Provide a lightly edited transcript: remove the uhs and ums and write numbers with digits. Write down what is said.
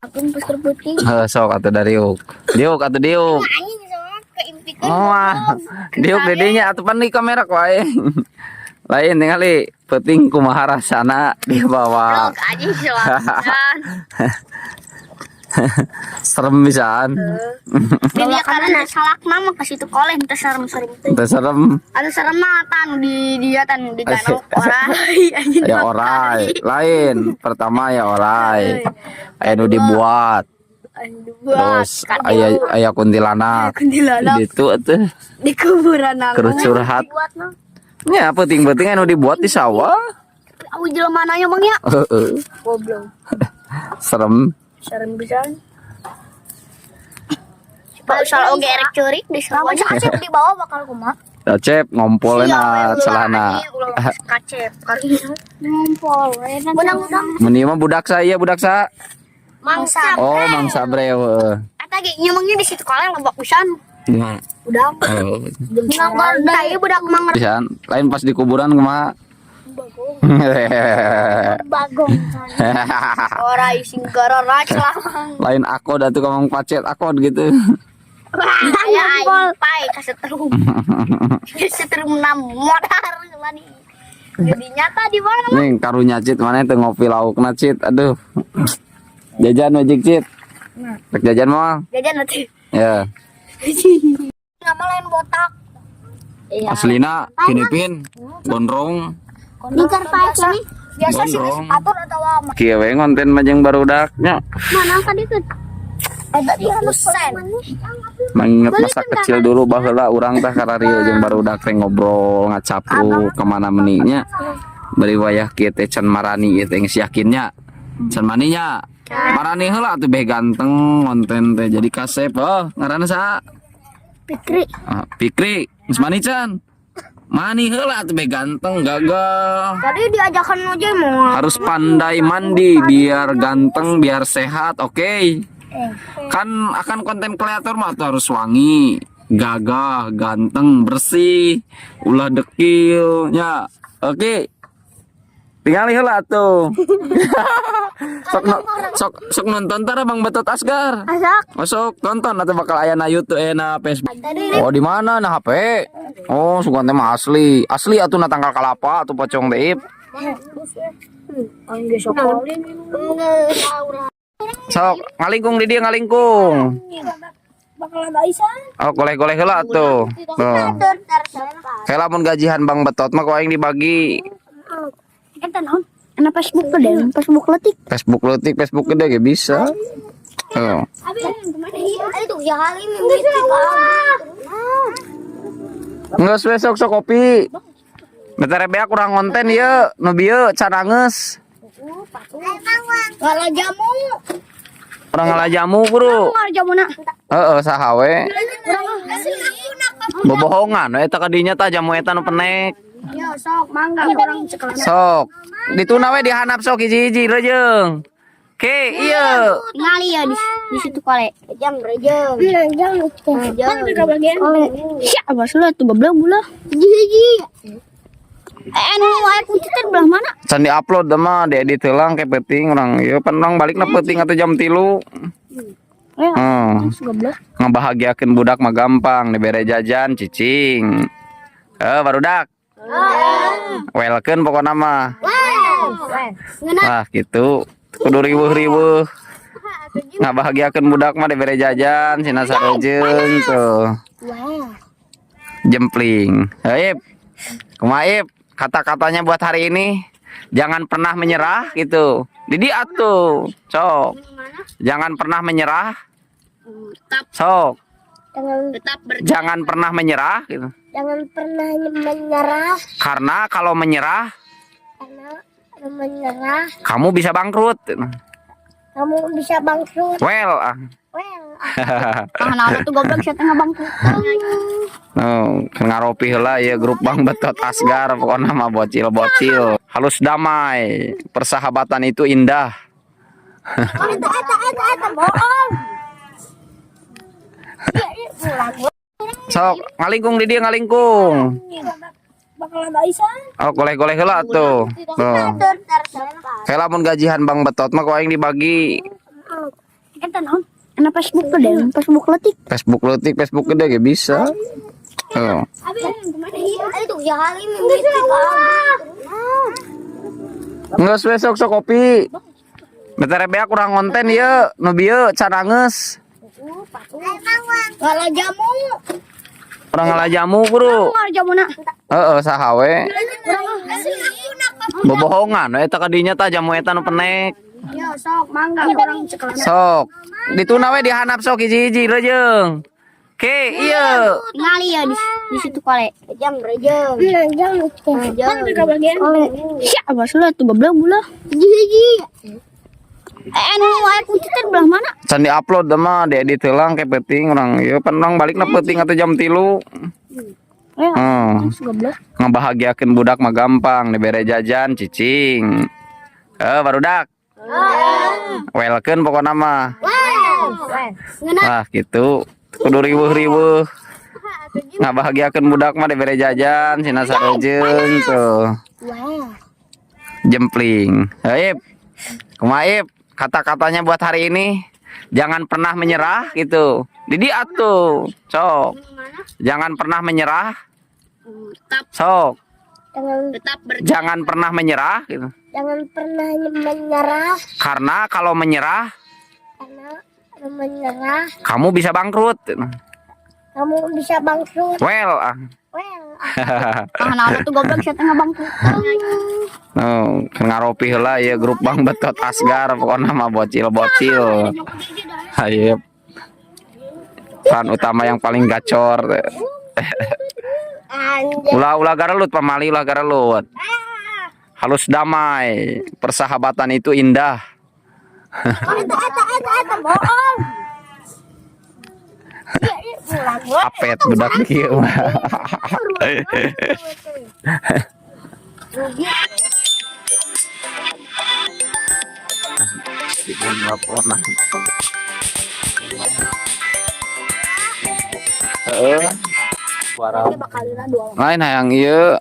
Aku poster putih. Sok atuh dari diuk. Diuk atuh diuk. Anjing sok keimpikeun. Oh, diuk dedenya atuh pan di kamera ku ae. Lain ningali peuting kumaha rasana dibawa. Blok anjing silakan. Serem pisan. Dia karena salak nama ke situ kolen teh serem-serem teh. Teu serem. Anu serem mah tan di dia tan di danau orai anjing. Ya orai, lain. Pertama ya orai. Aya nu dibuat. Terus aya kuntilanak. Kuntilanak Ditu atuh di kuburan aku. keur curhat. Nya peuting-peuting anu dibuat di sawah. Aku jelema nanya Bang ya. Heeh. Goblok. Serem. Serem pisan. Pak soal oge erek curik di sawah. Kacep di bawah bakal kumaha? Cep ngompoleuna celana. Kacep ngompol. Benang-benang. Meni mah budak saya budak sa. Mangsa. Oh, mangsa breu. Eta ge nyemangnya di situ kalian lombok pisan. Budak. Oh. Nganggar teh budak mangger. Pisan, lain pas di kuburan kumaha? Bagong. Ora sing gararac lah. Lain akod atuh ngomong pacet akod gitu. Aya aing pai kasetrum. Kasetrum 6 modar mani. Jadi nyata di mana? Ning karunya Cit mana teu ngopi laukna Cit. Aduh. Jajan ojek Cit. Rek jajan moal. Jajan nanti. Ya. Nama lain botak. Iya. Aslina Filipin gondrong. Nikar pai ini. Biasa sih Gondrong. atur atau apa? Kieu we ngonten majeng barudaknya. Mana kan itu? Tadi kusen. Mengingat masa kecil dulu baheula urang teh kararieu jeung barudak teh ngobrol ngacapru kemana meninya. Bari wayah kieu teh can marani ieu teh geus yakinnya. Can maninya. Marani heula atuh beh ganteng ngonten teh jadi kasep. Oh, ngaranna saha? Fikri. Fikri, geus mani can. Mani heula atuh beh ganteng gagah. Tadi diajakan aja mau. Harus pandai mandi biar ganteng, biar sehat, oke? Kan akan konten kreator mah tuh harus wangi, gagah, ganteng, bersih, ulah dekil, ya, oke? Tinggal heula tuh. sok nonton tara Bang Betot Asgar. Asak. Masuk tonton atau bakal aya na YouTube na Facebook. Oh di mana na HP? Oh sugan teh mah asli. Asli atuh na tanggal kalapa atuh pocong deip. Angge sokolin. Sok ngalingkung di dia ngalingkung. Bakal ada Aisyah. Oh goleh-goleh heula atuh. Tuh. Heula mun gajihan Bang Betot mah ku aing dibagi. Eta naon? Ana Facebook tuh deh, Facebook letik. Facebook leutik, Facebook gede ge bisa. Oh. Itu ya kali ini. Ngeus we sok kopi. Bentar beak kurang konten ieu, nu bieu can angeus. Kalau jamu. Urang ngalah jamu, Bro. Kalau jamuna. Heeh, saha we. Bobohongan we eta ka dinya tah jamu eta nu penek. Ya sok mangga orang sekolah. Sok. Dituna we dihanap sok hiji-hiji rejeung. Ke ieu. Ngali ya di situ kole. Jam rejeng. Jam. Kan ke bagian. Ya abas lu tuh goblok gula. Hiji-hiji. Anu wae kunci teh belah mana? Can di-upload mah diedit heulang ke peuting urang. Ieu pan urang balikna peuting atuh jam 3. Goblok. Ngabahagiakeun budak mah gampang, dibere jajan cicing. Barudak. Welkeun pokona mah. Wah, gitu. Kudu riweuh-riweuh. Ngabahagiakeun budak mah dibere jajan, cenah sarejeung tuh. Jempling. Ip. Kumaha Ip? Kata-katanya buat hari ini, jangan pernah menyerah gitu. Didi atuh, sok. Jangan pernah menyerah. Sok. Jangan pernah menyerah gitu. Jangan pernah menyerah. Karena kalau menyerah, kamu bisa bangkrut. Kamu bisa bangkrut. Well, Nah, tuh goblok saya tengah bangkrut. Ngaropi heula ya grup Bang Betot Asgar pokoknya mah bocil-bocil. Halus damai, persahabatan itu indah. Eta bohong. Sok ngalingkung di dia ngalingkung. Bakal ada Aisyah. Oh goleh-goleh heula tuh. Tuh. Heula mun gajihan Bang Betot mah ku aing dibagi. Eta naon? Ana Facebook tuh deh, Facebook letik. Facebook leutik, Facebook gede ge bisa. Oh. Itu ya kali Ngeus we sok kopi. Betere beak kurang konten ieu, nu bieu can angeus. Kalau jamu. Urang ngalah jamu, Bro. Kalau jamuna. Heeh, saha we. Bobohongan eta ka dinya tah jamu eta nu penek. Ya sok mangga orang sekolah. Sok. Dituna we dihanap sok hiji-hiji rejeung. Ke ieu. Ngali ya di situ kole. Jam rejeung. Jam. Mana ke bagian? Sia abas lu tuh goblok gula. Hiji-hiji. Anu wae kunci teh belah mana? Can di-upload mah diedit heulang ke penting urang ieu pan urang balikna penting atuh jam 3. Goblok. Ngabahagiakeun budak mah gampang, dibere jajan cicing. Barudak. Welkeun pokona mah. Wah, gitu. Kudu riweuh-riweuh. Ngabahagiakeun budak mah dibere jajan, cenah sarejeung tuh. Jempling. Ip. Kumaha Ip? Kata-katanya buat hari ini, jangan pernah menyerah gitu. Didi atuh, sok. Jangan pernah menyerah. Sok. Jangan pernah menyerah gitu. Jangan pernah menyerah. Karena kalau menyerah, kamu bisa bangkrut. Kamu bisa bangkrut. Well, Nah, tuh goblok saya tengah bangkrut. no, ngaropi heula ya grup Bang Betot Asgar pokokna mah bocil-bocil. Hayu. Peran utama yang paling gacor. Ulah garelut pamali ulah garelut. Halus damai, persahabatan itu indah. Bohong. Apet budak kieu mah. Bikin laporan. Suara. Lain hayang ieu.